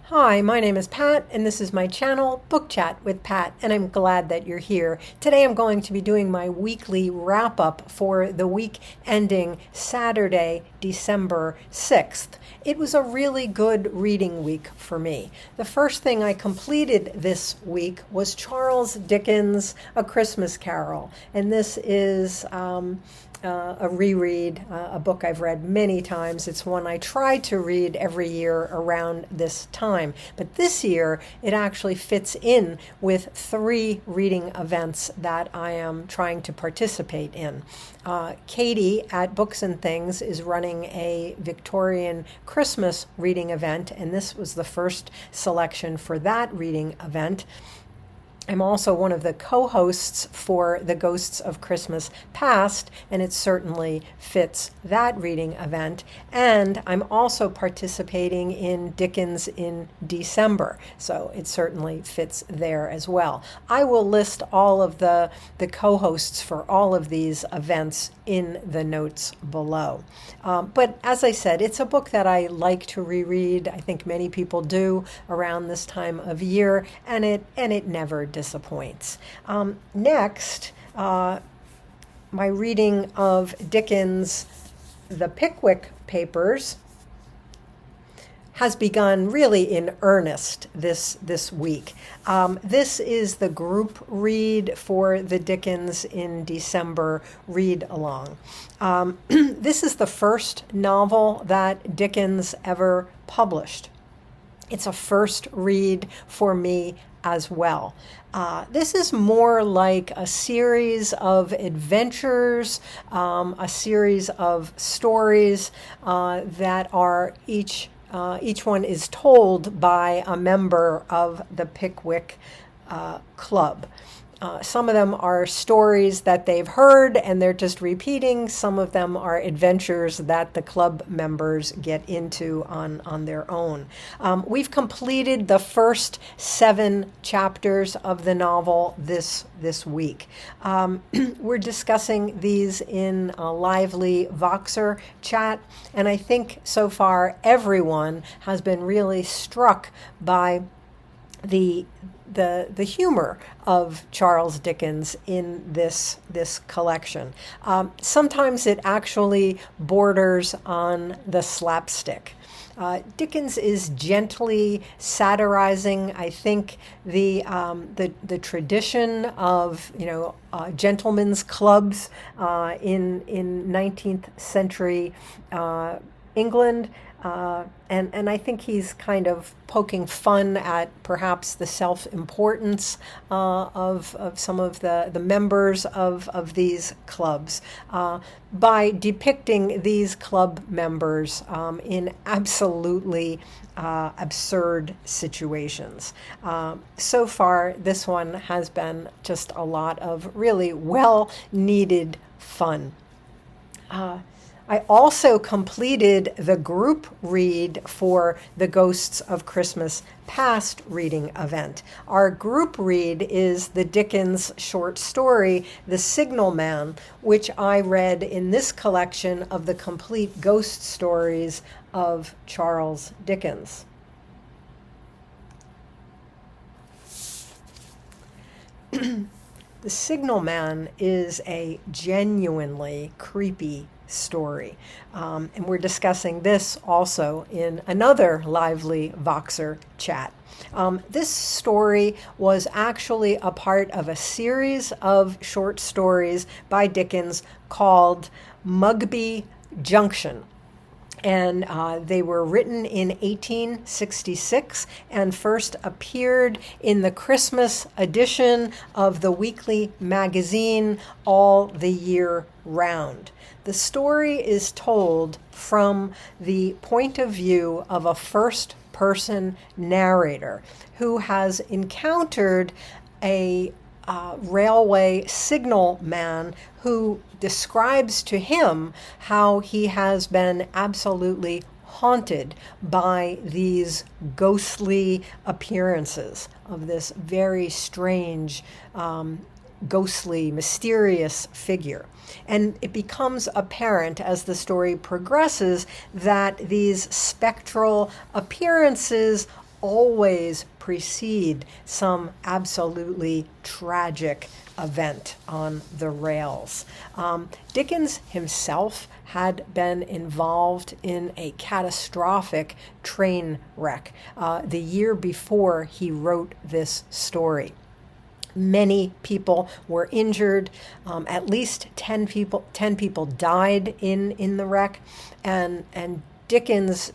Hi, my name is Pat, and this is my channel, Book Chat with Pat, and I'm glad that you're here. Today I'm going to be doing my weekly wrap-up for the week ending Saturday, December 6th. It was a really good reading week for me. The first thing I completed this week was Charles Dickens' A Christmas Carol, and this is a reread, a book I've read many times. It's one I try to read every year around this time. But this year, it actually fits in with 3 reading events that I am trying to participate in. Katie at Books and Things is running a Victorian Christmas reading event, and this was the first selection for that reading event. I'm also one of the co-hosts for The Ghosts of Christmas Past, and it certainly fits that reading event. And I'm also participating in Dickens in December, so it certainly fits there as well. I will list all of the co-hosts for all of these events in the notes below. But as I said, it's a book that I like to reread. I think many people do around this time of year, and it never disappoints. Next, my reading of Dickens' The Pickwick Papers has begun really in earnest this week. This is the group read for the Dickens in December read along. This is the first novel that Dickens ever published. It's a first read for me as well. This is more like a series of adventures, a series of stories that are each one is told by a member of the Pickwick Club. Some of them are stories that they've heard and they're just repeating. Some of them are adventures that the club members get into on their own. We've completed the first 7 chapters of the novel this week. We're discussing these in a lively Voxer chat, and I think so far everyone has been really struck by the humor of Charles Dickens in this collection. Sometimes it actually borders on the slapstick. Dickens is gently satirizing, I think, the tradition of gentlemen's clubs in 19th century England. And I think he's kind of poking fun at perhaps the self-importance of some of the members of these clubs by depicting these club members in absolutely absurd situations. So far, this one has been just a lot of really well-needed fun. I also completed the group read for the Ghosts of Christmas Past reading event. Our group read is the Dickens short story, The Signal Man, which I read in this collection of the complete ghost stories of Charles Dickens. The Signal Man is a genuinely creepy story. And we're discussing this also in another lively Voxer chat. This story was actually a part of a series of short stories by Dickens called Mugby Junction. And they were written in 1866 and first appeared in the Christmas edition of the weekly magazine All the Year Round. The story is told from the point of view of a first-person narrator who has encountered a railway signal man who describes to him how he has been absolutely haunted by these ghostly appearances of this very strange, ghostly, mysterious figure. And it becomes apparent as the story progresses that these spectral appearances always precede some absolutely tragic event on the rails. Dickens himself had been involved in a catastrophic train wreck the year before he wrote this story. Many people were injured. At least 10 people died in the wreck, and Dickens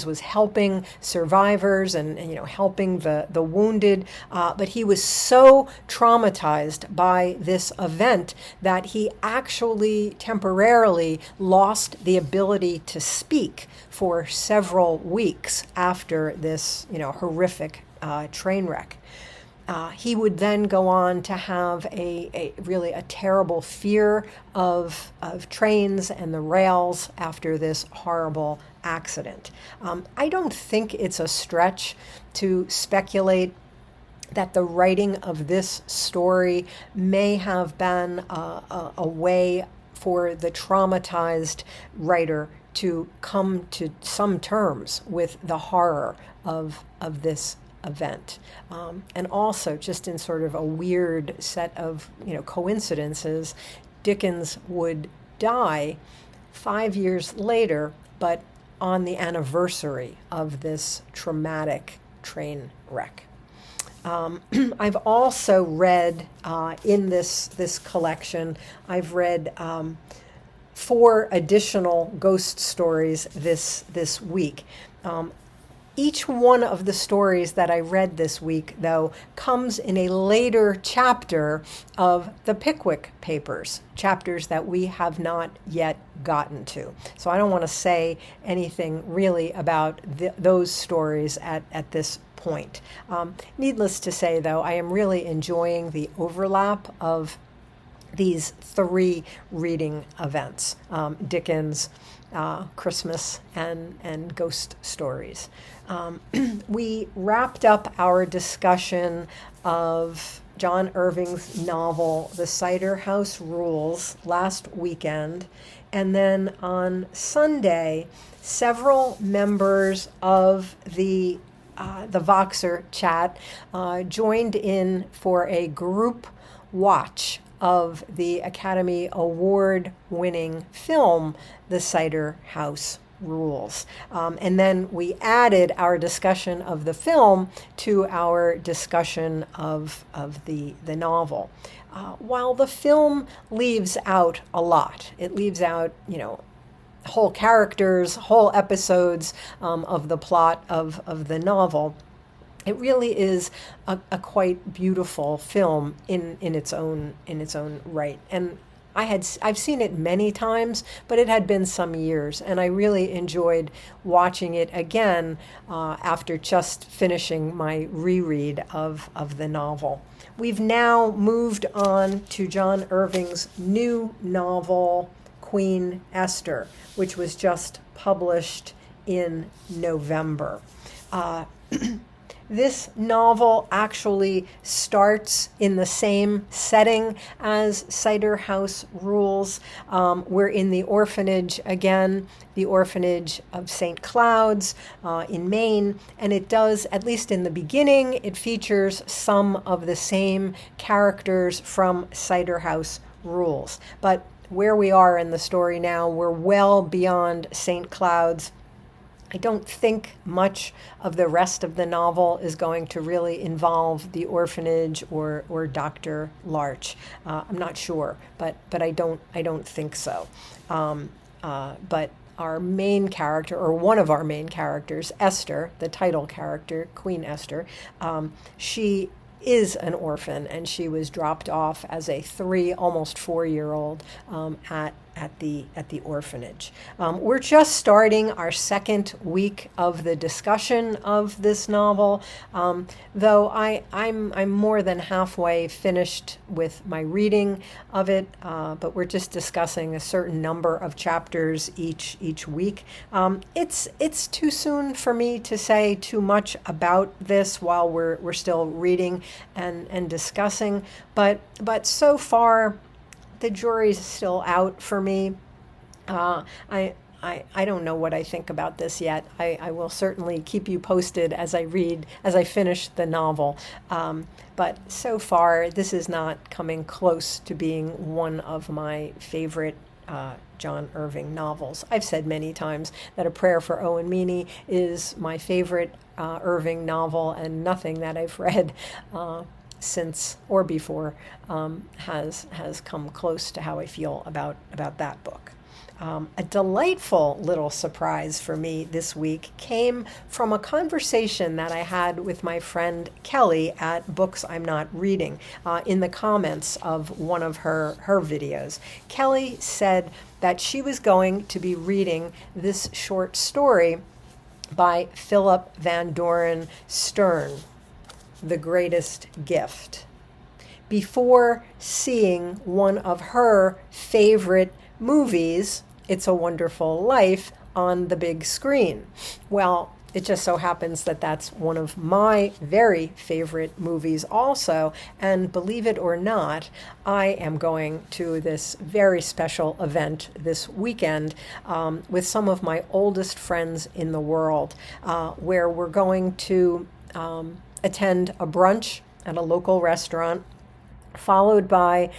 was helping survivors and helping the wounded, but he was so traumatized by this event that he actually temporarily lost the ability to speak for several weeks after this horrific train wreck. He would then go on to have a really terrible fear of trains and the rails after this horrible accident. I don't think it's a stretch to speculate that the writing of this story may have been a way for the traumatized writer to come to some terms with the horror of this event. And also, just in sort of a weird set of coincidences, Dickens would die 5 years later, but on the anniversary of this traumatic train wreck. I've also read in this collection, I've read 4 additional ghost stories this week. Each one of the stories that I read this week, though, comes in a later chapter of the Pickwick Papers, chapters that we have not yet gotten to. So I don't want to say anything really about those stories at this point. Needless to say, though, I am really enjoying the overlap of these 3 reading events, Dickens, Christmas, and ghost stories. We wrapped up our discussion of John Irving's novel, The Cider House Rules, last weekend. And then on Sunday, several members of the Voxer chat joined in for a group watch of the Academy Award-winning film, The Cider House Rules. And then we added our discussion of the film to our discussion of the novel. While the film leaves out a lot, it leaves out, whole characters, whole episodes of the plot of the novel. It really is a quite beautiful film in its own right. And I've seen it many times, but it had been some years, and I really enjoyed watching it again after just finishing my reread of the novel. We've now moved on to John Irving's new novel, Queen Esther, which was just published in November. This novel actually starts in the same setting as Cider House Rules. We're in the orphanage again, the orphanage of St. Cloud's in Maine, and it does, at least in the beginning, it features some of the same characters from Cider House Rules. But where we are in the story now, we're well beyond St. Cloud's. I don't think much of the rest of the novel is going to really involve the orphanage or Dr. Larch. I'm not sure, but I don't think so. But our main character, or one of our main characters, Esther, the title character, Queen Esther, she is an orphan, and she was dropped off as a almost 4-year-old at the orphanage. We're just starting our second week of the discussion of this novel, though I'm more than halfway finished with my reading of it, but we're just discussing a certain number of chapters each week. It's too soon for me to say too much about this while we're still reading and discussing, but so far the jury's still out for me. I don't know what I think about this yet. I will certainly keep you posted as I finish the novel. But so far, this is not coming close to being one of my favorite John Irving novels. I've said many times that A Prayer for Owen Meany is my favorite Irving novel, and nothing that I've read since or before has come close to how I feel about that book. A delightful little surprise for me this week came from a conversation that I had with my friend Kelly at Books I'm Not Reading in the comments of one of her videos. Kelly said that she was going to be reading this short story by Phillip Van Doren Stern, The Greatest Gift, before seeing one of her favorite movies, It's a Wonderful Life, on the big screen. Well, it just so happens that that's one of my very favorite movies also, and believe it or not, I am going to this very special event this weekend with some of my oldest friends in the world, where we're going to attend a brunch at a local restaurant, followed by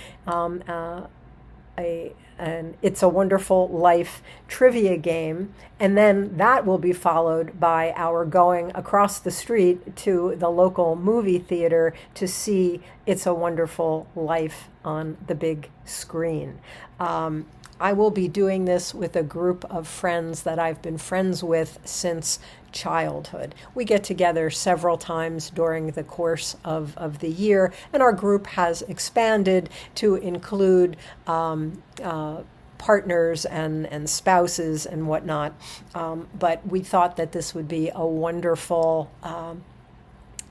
an It's a Wonderful Life trivia game, and then that will be followed by our going across the street to the local movie theater to see It's a Wonderful Life on the big screen. I will be doing this with a group of friends that I've been friends with since childhood. We get together several times during the course of the year, and our group has expanded to include partners and spouses and whatnot. But we thought that this would be a wonderful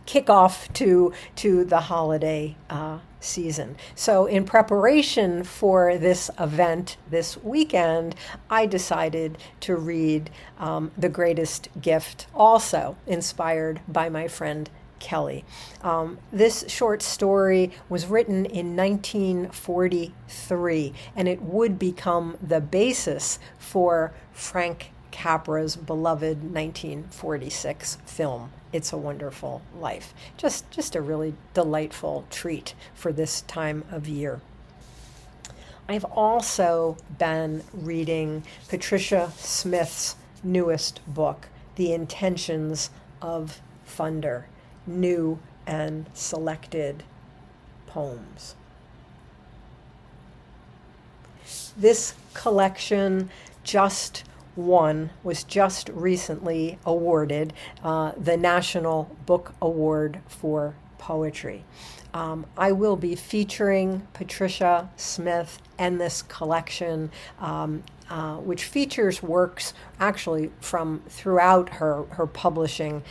kickoff to the holiday season. So in preparation for this event this weekend, I decided to read The Greatest Gift, also inspired by my friend Kelly. This short story was written in 1943, and it would become the basis for Frank Capra's beloved 1946 film, It's a Wonderful Life. Just a really delightful treat for this time of year. I've also been reading Patricia Smith's newest book, The Intentions of Thunder, New and Selected Poems. This collection was just recently awarded the National Book Award for Poetry. I will be featuring Patricia Smith and this collection, which features works actually from throughout her publishing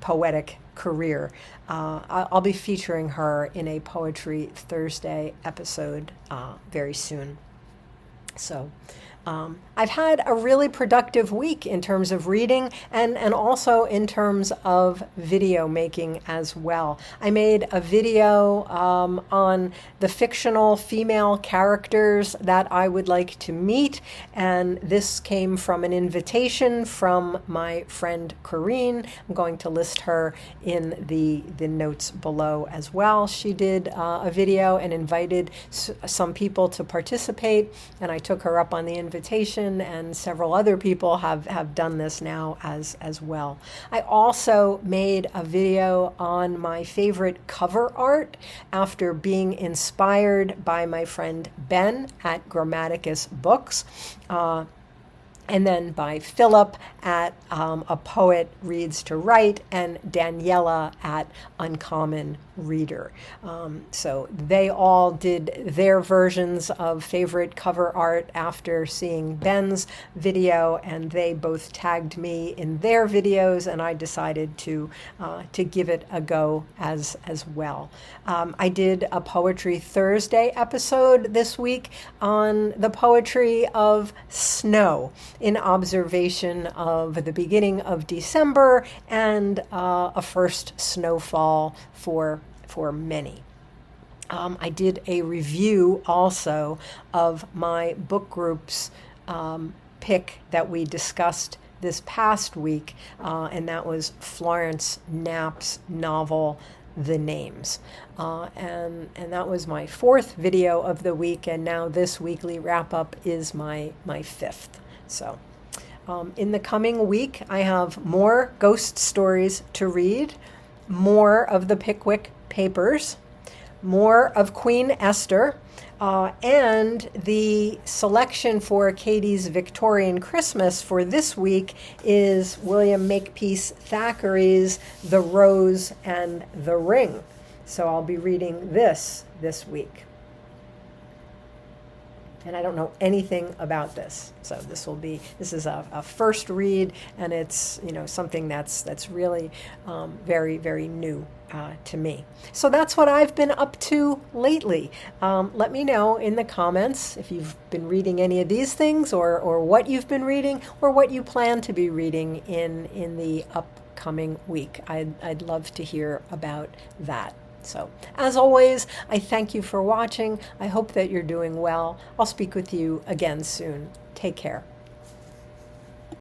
poetic career. I'll be featuring her in a Poetry Thursday episode very soon. So I've had a really productive week in terms of reading and also in terms of video making as well. I made a video on the fictional female characters that I would like to meet, and this came from an invitation from my friend Corrine. I'm going to list her in the notes below as well. She did a video and invited some people to participate, and I took her up on the invitation, and several other people have done this now as well. I also made a video on my favorite cover art after being inspired by my friend Ben at Grammaticus Books, and then by Phillip at A Poet Reads to Write, and Daniela at Uncommon Reader. So they all did their versions of favorite cover art after seeing Ben's video, and they both tagged me in their videos, and I decided to give it a go as well. I did a Poetry Thursday episode this week on the poetry of snow, in observation of the beginning of December and a first snowfall for many. I did a review also of my book group's pick that we discussed this past week, and that was Florence Knapp's novel, The Names. And that was my 4th video of the week, and now this weekly wrap-up is my 5th. So in the coming week, I have more ghost stories to read, more of the Pickwick Papers, more of Queen Esther, and the selection for Katie's Victorian Christmas for this week is William Makepeace Thackeray's The Rose and the Ring. So I'll be reading this week. And I don't know anything about this. So this is a first read, and it's, something that's really very, very new to me. So that's what I've been up to lately. Let me know in the comments if you've been reading any of these things, or what you've been reading, or what you plan to be reading in the upcoming week. I'd love to hear about that. So, as always, I thank you for watching. I hope that you're doing well. I'll speak with you again soon. Take care.